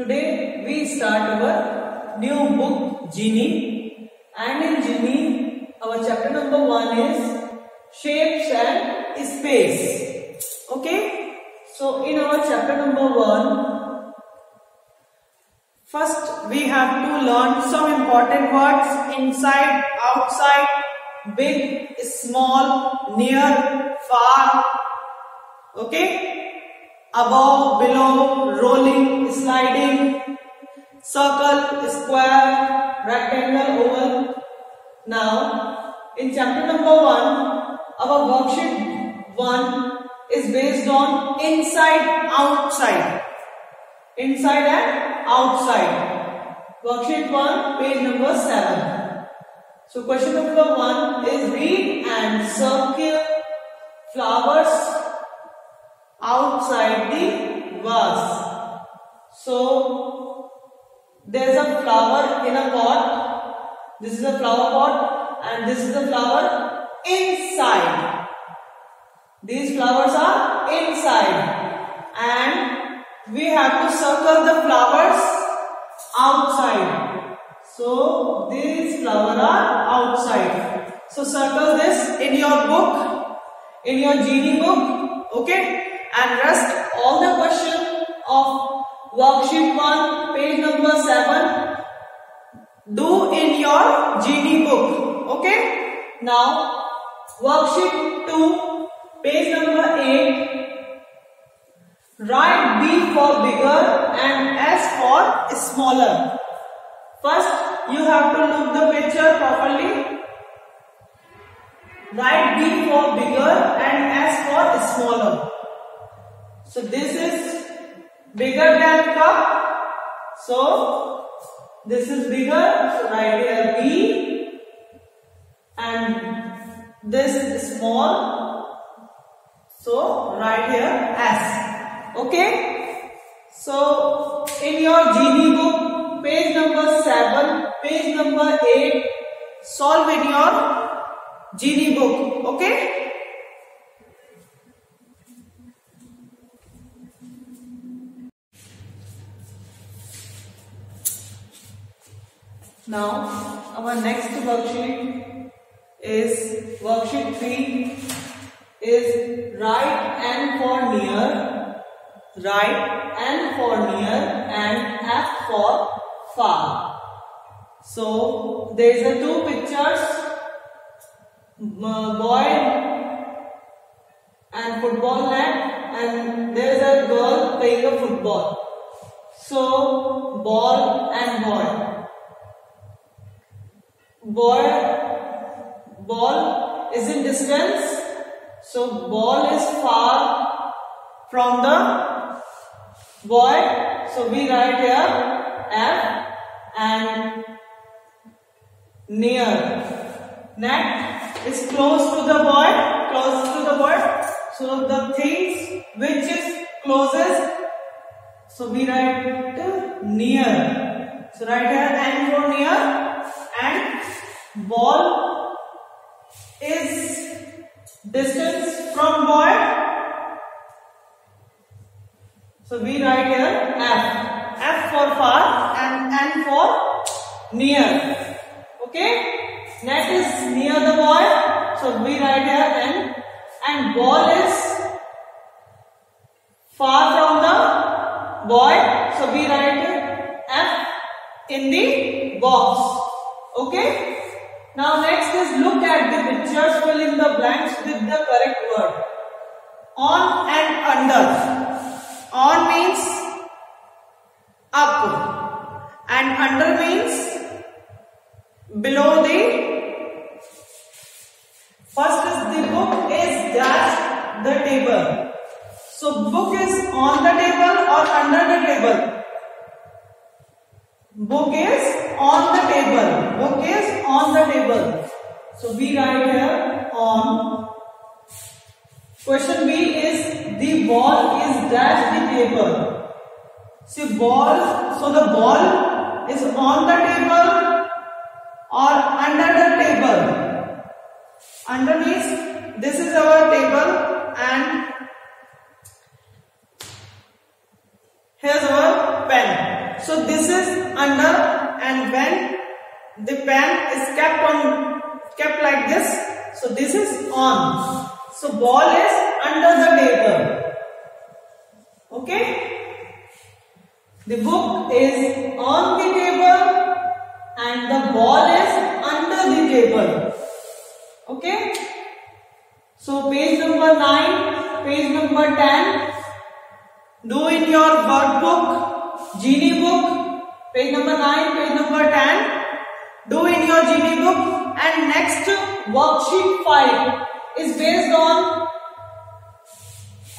Today we start our new book Genie, and in Genie our chapter number 1 is Shapes and Space. Okay, so in our chapter number 1, first we have to learn some important words: inside, outside, big, small, near, far. Okay, above, below, rolling, sliding, circle, square, rectangle, oval. Now, in chapter number 1, our worksheet 1 is based on inside, outside. Inside and outside. Worksheet 1, page number 7. So, question number 1 is read and circle flowers outside the vase. So there is a flower in a pot. This is a flower pot and this is a flower inside. These flowers are inside and we have to circle the flowers outside. So these flowers are outside. So circle this in your book, in your Genie book. Okay, and rest all the question of worksheet 1, page number 7, do in your Genie book. Okay, now worksheet 2, page number 8, write B for bigger and S for smaller. First you have to look the picture properly. Write B for bigger and S for smaller. So this is bigger than cup. So this is bigger. So write here B. And this is small. So write here S. Okay. So in your Genie book, page number 7, page number 8, solve in your Genie book. Okay. Now our next worksheet is worksheet 3 is right and for near, right and for near, and F for far. So there is a two pictures, boy and football net, and there is a girl playing a football. So ball and boy. Ball is in distance, so ball is far from the boy, so we write here F, and near. Net is close to the boy, so the things which is closest, so we write near. So write here N for near. And ball is distance from boy, so we write here F. F for far and N for near. Okay, net is near the boy, so we write here N, and ball is far from the boy, so we write here F in the box. Okay, now next is look at the pictures, fill in the blanks with the correct word. On and under. On means up and under means below the. First is the book is dash the table. So book is on the table or under the table? Book is on the table. Book is on the table. So we write here on. Question B is the ball is dash the table. See ball. So the ball is on the table or under the table. Under means this is our table and here's our pen. So this is under, and when the pen is kept like this, so this is on. So ball is under the table. Okay? The book is on the table and the ball is under the table. Okay? So page number 9, page number 10, do in your workbook, Genie book, page number 9, page number 10, do in your Genie book. And next worksheet 5 is based on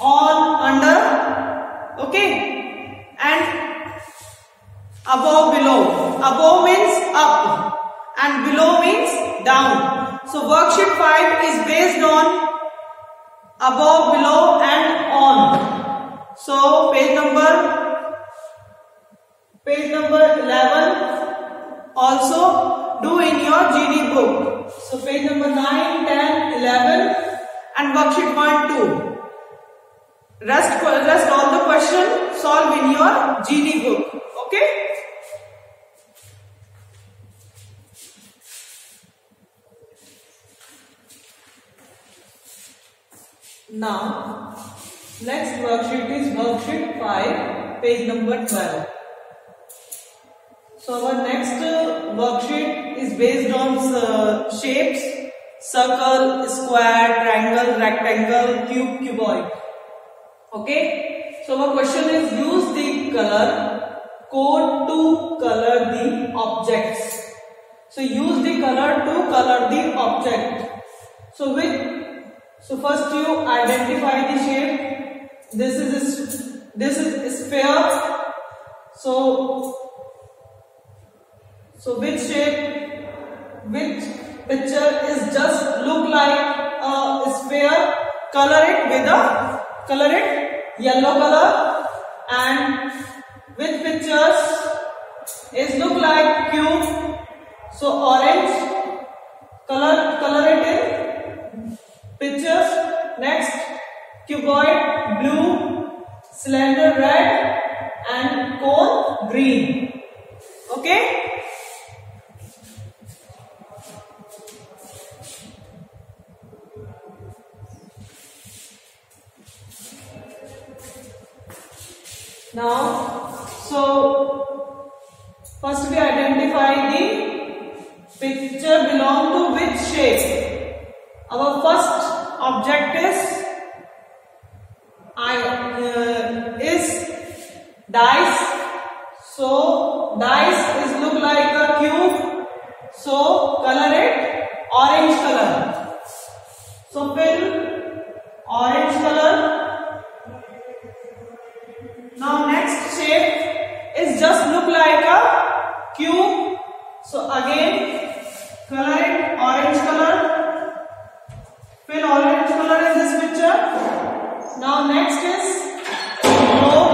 under, okay, and above, below. Above means up and below means down. So worksheet 5 is based on above, below and on. So page number 11 also do in your Genie book. So page number 9, 10, 11 and worksheet 1, 2. Rest all the question solve in your Genie book. Okay? Now, next worksheet is worksheet 5, page number 12. So our next worksheet is based on shapes, circle, square, triangle, rectangle, cube, cuboid. Okay. So our question is, use the color code to color the objects. So use the color to color the object. So first you identify the shape. This is a sphere. So which shape, which picture is just look like a sphere? Color it yellow color. And which pictures is look like cube? So orange. Color it in pictures. Next, cuboid blue, cylinder red and cone green. Okay? Now, so first we identify the picture belong to which shape. Our first object is dice. So dice is look like a cube. So color it orange color. So fill orange color. Now next shape is just look like a cube. So again color it orange color. Fill orange color in this picture. Now next is globe.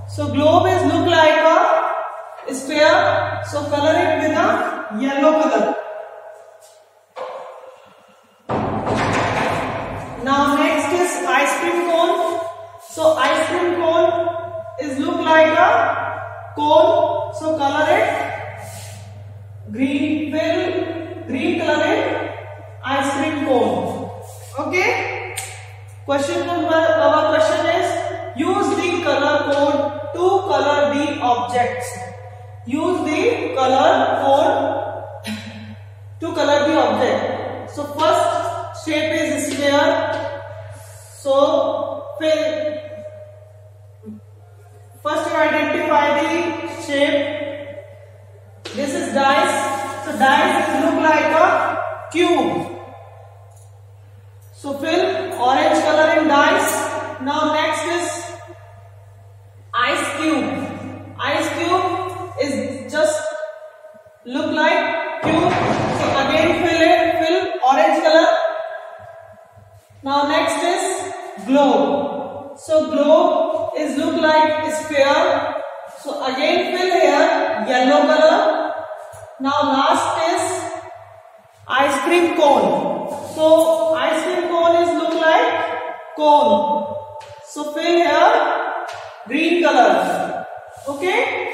So globe is look like a sphere. So color it with a yellow color. Now next is ice cream cone. So ice cream cone is look like a cone. So color it green. Fill green color in ice cream cone. Okay. Our question is, use the color code to color the objects. Use the color code to color the object. So first shape is sphere. So first you identify the shape. This is dice. So dice is look like a cube. So fill orange color in dice. Now next is ice cube. Ice cube is just look like cube. So again fill orange color. Now next is globe. So globe is look like a sphere. So again fill here yellow color. Now last is ice cream cone. So ice cream cone is look like cone. So fill here green color. Okay.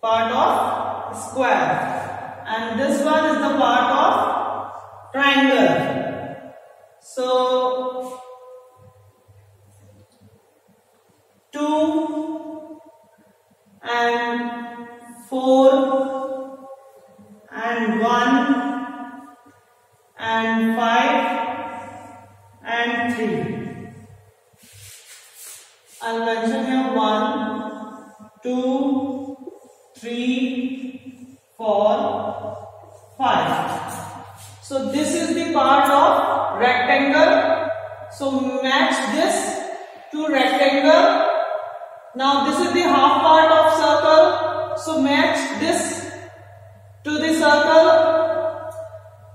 part of square, and this one is the part of triangle. So 2 and 4 and 1 and 5 and 3. I'll mention here 1, 2, 3, 4, 5. So this is the part of rectangle. So match this to rectangle. Now this is the half part of circle. So match this to the circle.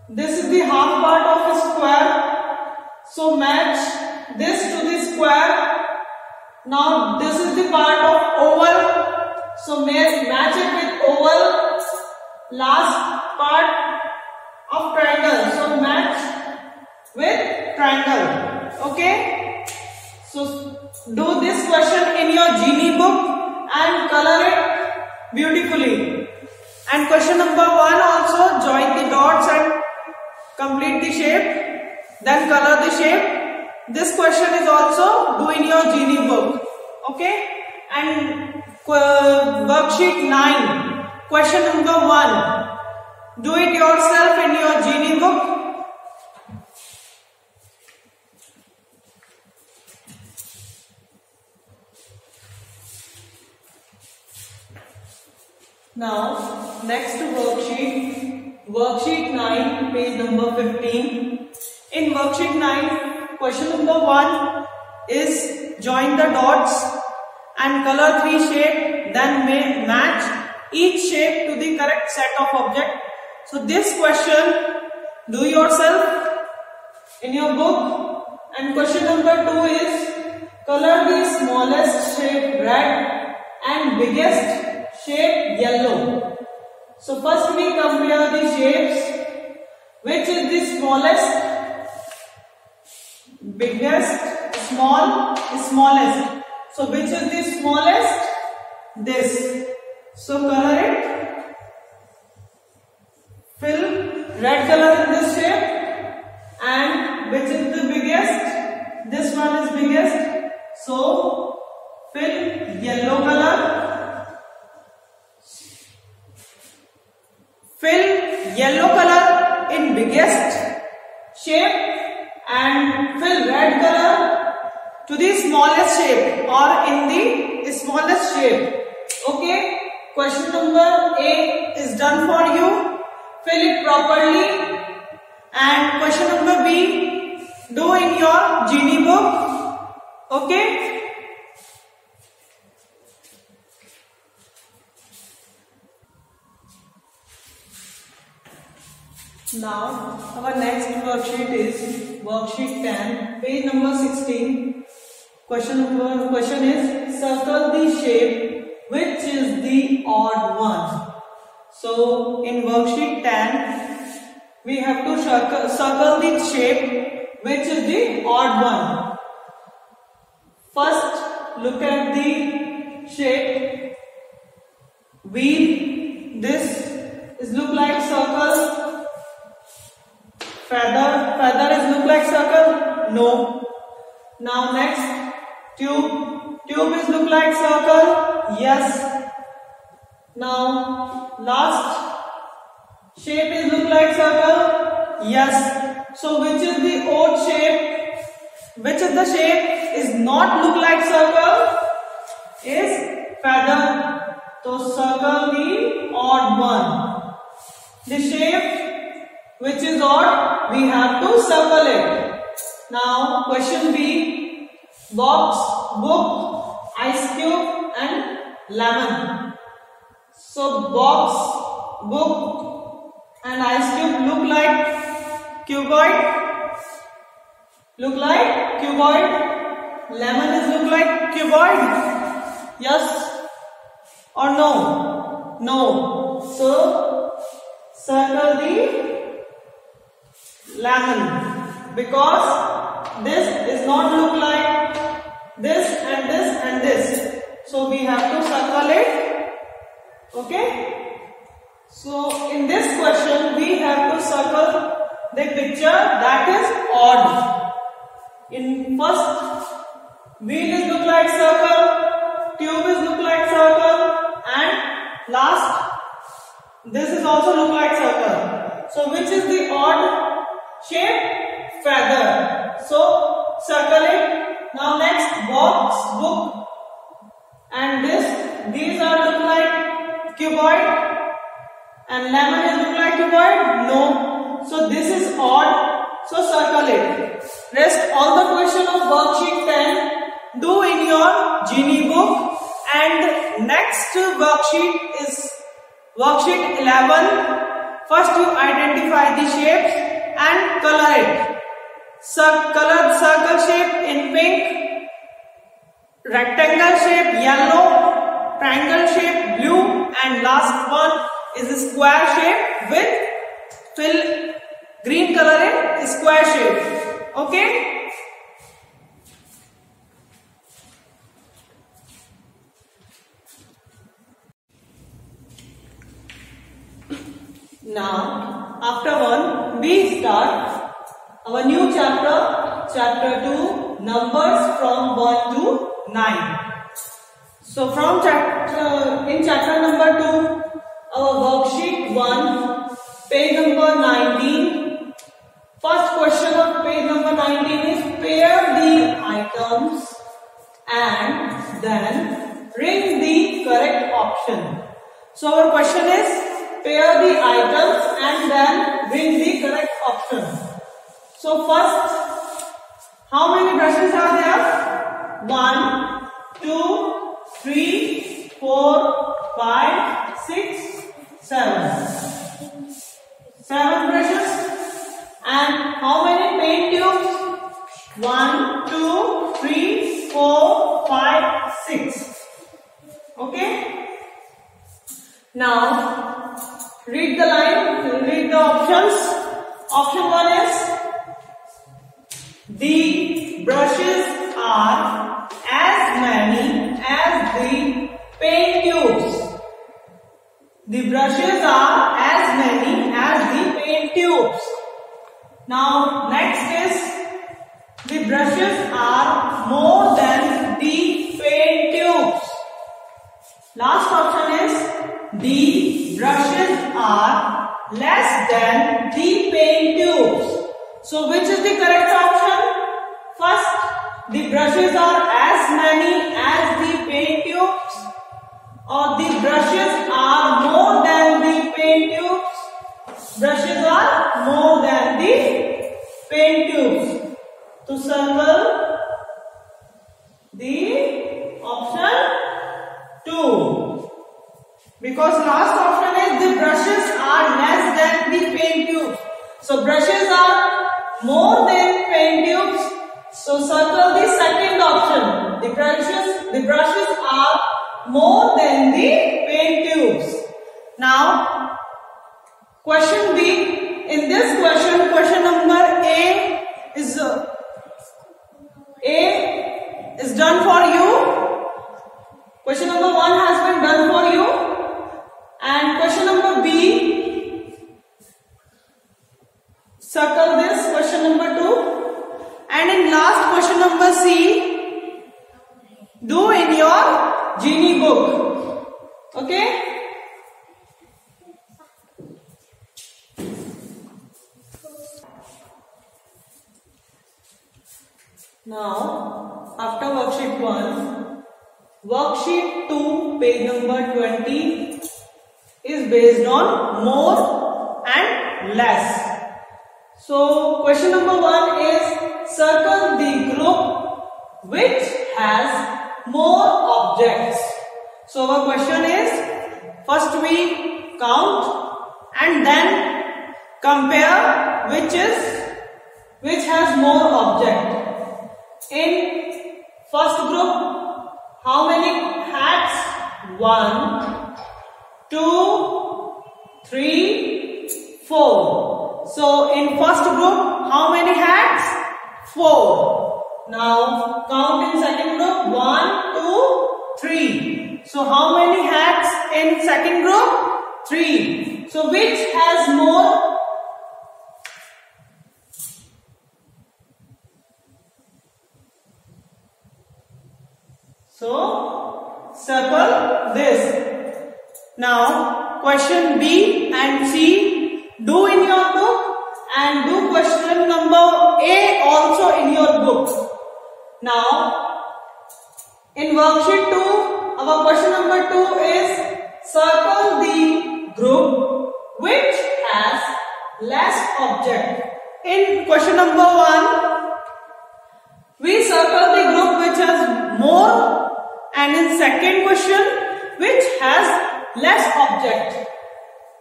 This is the half part of a square. So match this to the square. Now this is the part of oval. So match it with oval. Last part of triangle. So match with triangle. Okay. So do this question in your genie book and color it beautifully. And question number 1 also, join the dots and complete the shape. Then color the shape. This question is also do in your genie book. Okay. And worksheet 9, question number 1. Do it yourself in your genie book. Now, next worksheet, worksheet 9, page number 15. In worksheet 9, question number 1 is join the dots and color 3 shape, then match each shape to the correct set of object. So this question do yourself in your book. And question number 2 is color the smallest shape red and biggest shape yellow. So first we compare the shapes. Which is the smallest, biggest, small, smallest. So which is the smallest? This. So color it. Fill red color in this shape. And which is the biggest? This one is biggest. So fill yellow color. Fill yellow color in biggest shape and fill red color to the smallest shape or in the smallest shape. Okay. Question number A is done for you. Fill it properly. And question number B, do in your genie book. Okay. Now, our next worksheet is worksheet 10, page number 16. Question is circle the shape which is the odd one. So, in worksheet 10, we have to circle the shape which is the odd one. First, look at the shape wheel. This is look like circle. Feather is look like circle? No. Now next, tube is look like circle? Yes. Now last, shape is look like circle? Yes. So which is the odd shape? Which is the shape is not look like circle? Is feather. So circle the odd one. The shape which is odd, we have to circle it. Now question B, box, book, ice cube and lemon. So box, book and ice cube look like cuboid. Look like cuboid. Lemon is look like cuboid. Yes or no? No. So circle the lemon because this is not look like this and this and this. So we have to circle it. Okay. So in this question we have to circle the picture that is odd. In first, wheel is look like circle, tube is look like circle, and last this is also look like circle. So which is the odd shape? Feather. So circle it. Now next, box, book, and these are look like cuboid, and lemon is look like cuboid. No. So this is odd. So circle it. Rest all the question of worksheet 10 do in your Genie book, and next worksheet is worksheet 11. First you identify the shapes and color it. Color circle shape in pink, rectangle shape yellow, triangle shape blue, and last one is a square shape with fill green color in square shape. Okay. Now after one we start our new chapter, chapter 2, numbers from 1 to 9. So from chapter number 2, our worksheet 1, page number 19. First question of page number 19 is pair the items and then ring the correct option. So our question is pair the items and then ring the correct option. So first, how many brushes are there? 1, 2, 3, 4, 5, 6, 7. 7 brushes. And how many paint tubes? 1, 2, 3, 4, 5, 6. Okay. Now read the line, read the options. Option 1 is the brushes are as many as the paint tubes. The brushes are as many as the paint tubes. Now next is the brushes are more than the paint tubes. Last option is the brushes are less than the paint tubes. So which is the correct option? First, the brushes are as many as the paint tubes, or the brushes are more than the paint tubes. Brushes are more than the paint tubes. To circle the option 2. Because last option is the brushes are less than the paint tubes. So brushes are more than paint tubes. So circle the second option. The brushes are more than the paint tubes. Now question B. In this question, question number A is done for you. Question number 1 has been done for you. And question number B, circle this question number 2. And in last question number C, do in your Genie book. Okay. Now after worksheet 1, worksheet 2 page number 20 is based on more and less. So question number 1 is circle the group which has more objects. So our question is, first we count and then compare which has more object. In first group, how many hats? 1, 2, 3, 4. So in first group, how many hats? 4. Now count in second group. 1, 2, 3. So how many hats in second group? 3. So which has more? So circle this. Now question B and C do in your book and do question number A also in your book. Now in worksheet 2, our question number 2 is circle the group which has less object. In question number 1, we circle the group which has more, and in second question which has less object.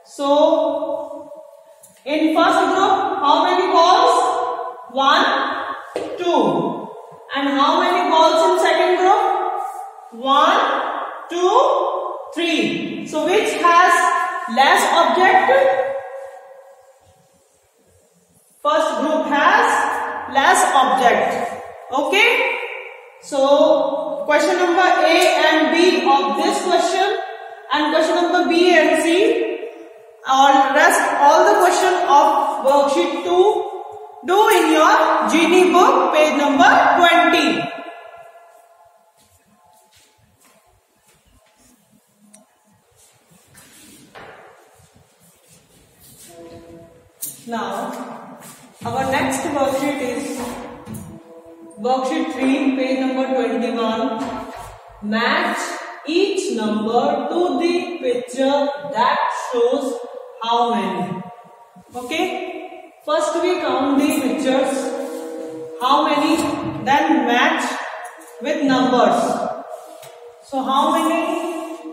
So in first group, how many balls? 1, 2. And how many balls in second group? 1, 2, 3. So which has less object? First group has less object. Okay? So question number A and B of this question and question number B and C, or rest all the question of worksheet 2 do in your Genie book, page number 20. Now, our next worksheet is worksheet 3, page number 21. Match each number to the picture that shows how many. Okay? First we count the pictures. How many? Then match with numbers. So how many?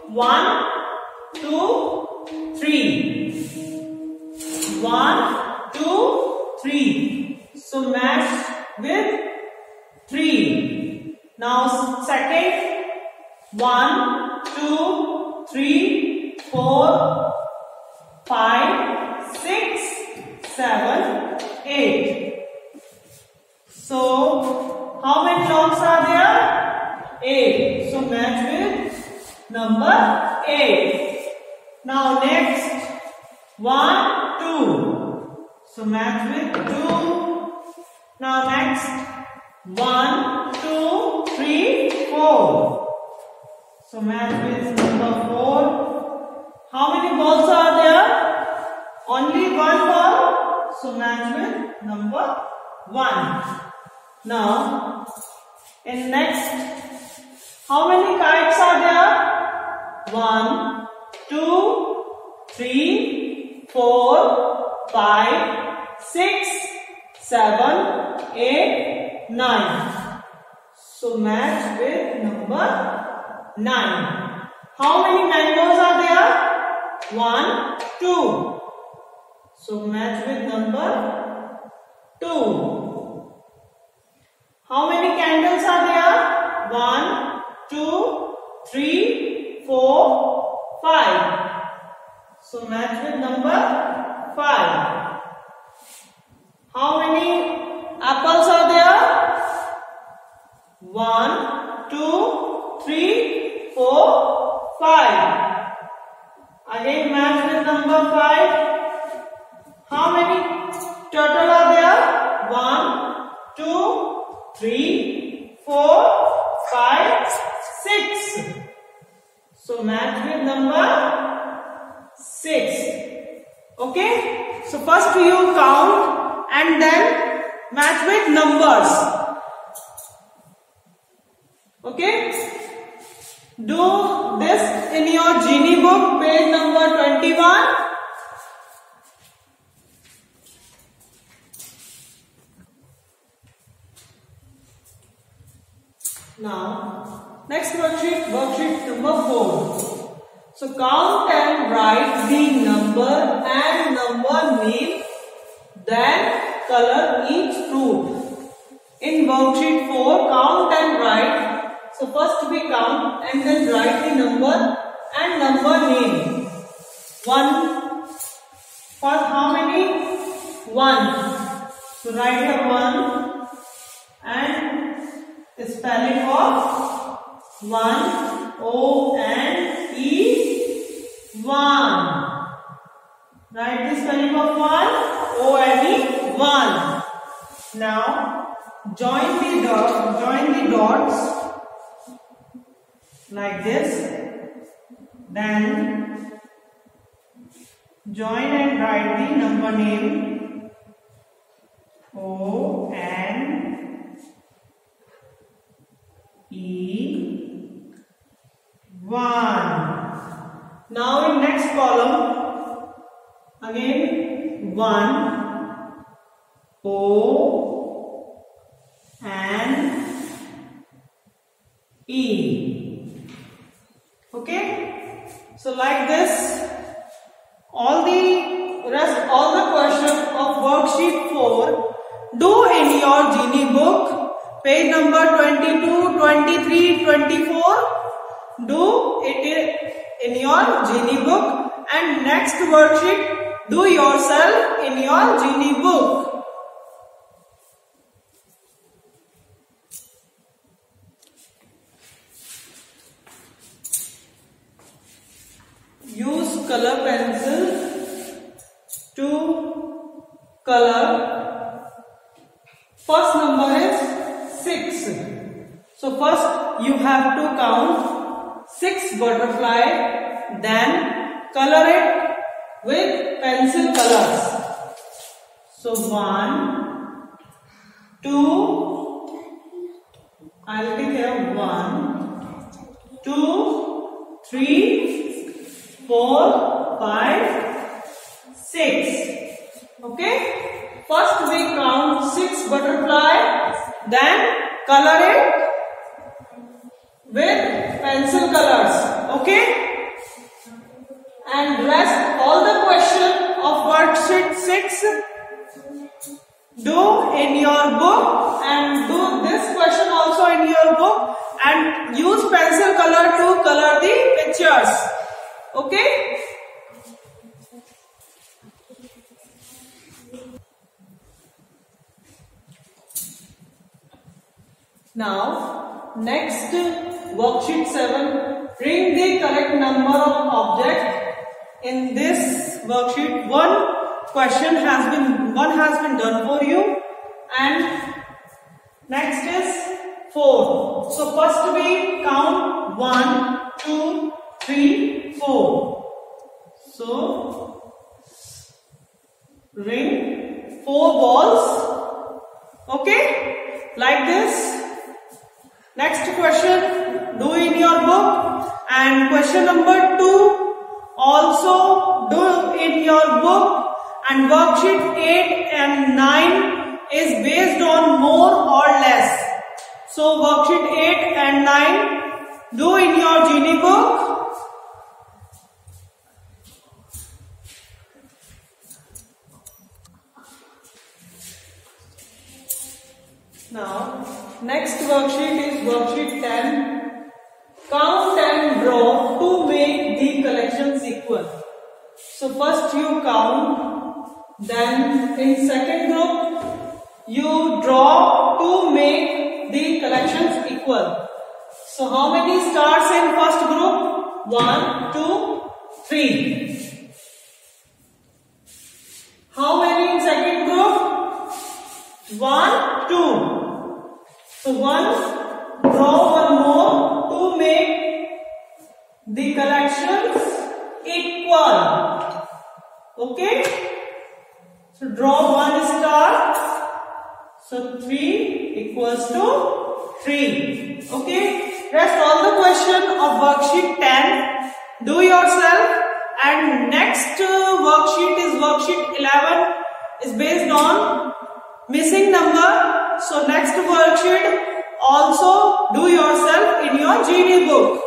1, 2, 3. 1, 2, 3. So match with 3. Now second, 1, 2, 3, 4, 5, 6, 7, 8. So how many dogs are there? 8. So match with number 8. Now next, 1, 2. So match with 2. Now next, 1, 2, 3, 4. So match with number 4. How many balls are there? Only one ball. So match with number 1. Now, in next, how many kites are there? 1, 2, 3, 4, 5, 6, 7, 8, 9. So match with number 9. How many mangoes are there? 1, 2. So match with number 2. How many candles are there? 1, 2, 3, 4, 5. So match with number 5. How many apples are there? 1, 2, 3, 4, 5. Again match with number 5. How many turtle are there? 1, 2, 3, 4, 5, 6. So match with number 6. Okay? So first you count and then match with numbers. Okay? Do this in your Genie book, page number 21. Now, next worksheet number 4. So count and write the number and number name, then color each fruit. In worksheet 4, count and write. So first we count and then write the number and number name. 1. First how many? 1. So write here 1 and spelling of 1, O-N-E, Now join the dots like this. Then join and write the number name O-N-E-1. Now in next column again 1 O-N-E. Okay, so like this, all the question of worksheet 4 do in your Genie book, page number 22, 23, 24. Do it in your Genie book, and next worksheet do yourself in your Genie book. Use color pencil to color. First number is 6. So first you have to count 6 butterfly, then color it with pencil colors. So 1, 2, I'll take here 1, 2, 3, 4, 5, 6. Okay. First we count 6 butterfly, then color it with pencil colors. Okay. And rest all the question of worksheet 6 do in your book, and do this question also in your book, and use pencil color to color the pictures. Okay. Now next worksheet 7, bring the correct number of objects. In this worksheet one has been done for you, and next is 4. So first we count 1, 2, 3, 4. So ring 4 balls. Okay, like this. Next question do in your book, and question number 2 also do in your book, and worksheet 8 and 9 is based on more or less. So worksheet 8 and 9 do in your Genie book. Now next worksheet is worksheet 10. Count and draw to make the collections equal. So first you count, then in second group you draw to make the collections equal. So how many stars in first group? 1, 2, 3. How many in second group? 1, 2. So draw one more to make the collections equal. Okay. So draw 1 star. So 3 equals to 3. Okay. Rest all the question of worksheet 10 do yourself, and next worksheet is worksheet 11 is based on missing number. So next worksheet also do yourself in your Genie book.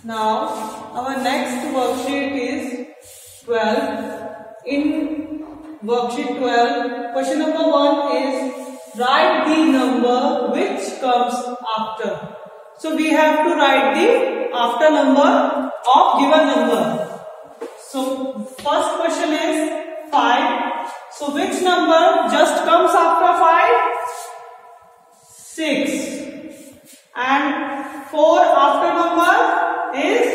Now our next worksheet is 12. In worksheet 12, question number 1 is write the number which comes after. So we have to write the after number of given number. So first question is 5. So which number just comes after 5? 6. And 4 after number is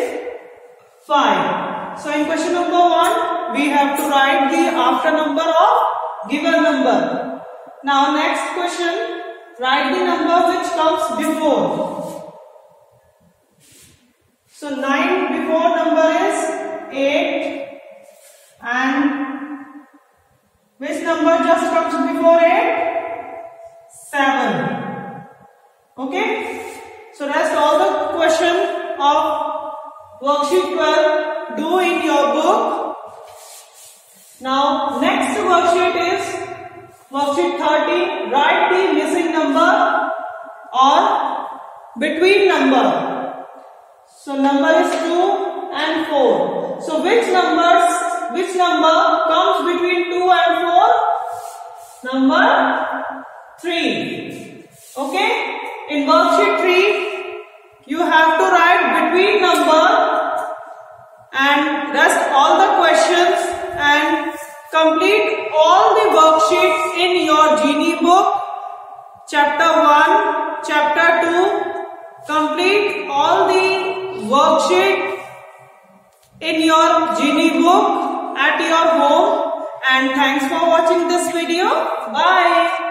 So in question number 1, we have to write the after number of given number. Now next question, write the number which comes before. So 9 before number is 8, and which number just comes before 8? 7. Okay. So rest all the question of worksheet 12 do in your book. Now next worksheet is worksheet 13. Write the missing number or between number. So number is 2 and 4. So which number comes between 2 and 4? Number 3. Okay. In worksheet 3, you have to write between number and rest all the questions and complete all the worksheets in your Genie book. Chapter 1, Chapter 2, complete all the worksheet in your Genie book at your home. And thanks for watching this video. Bye.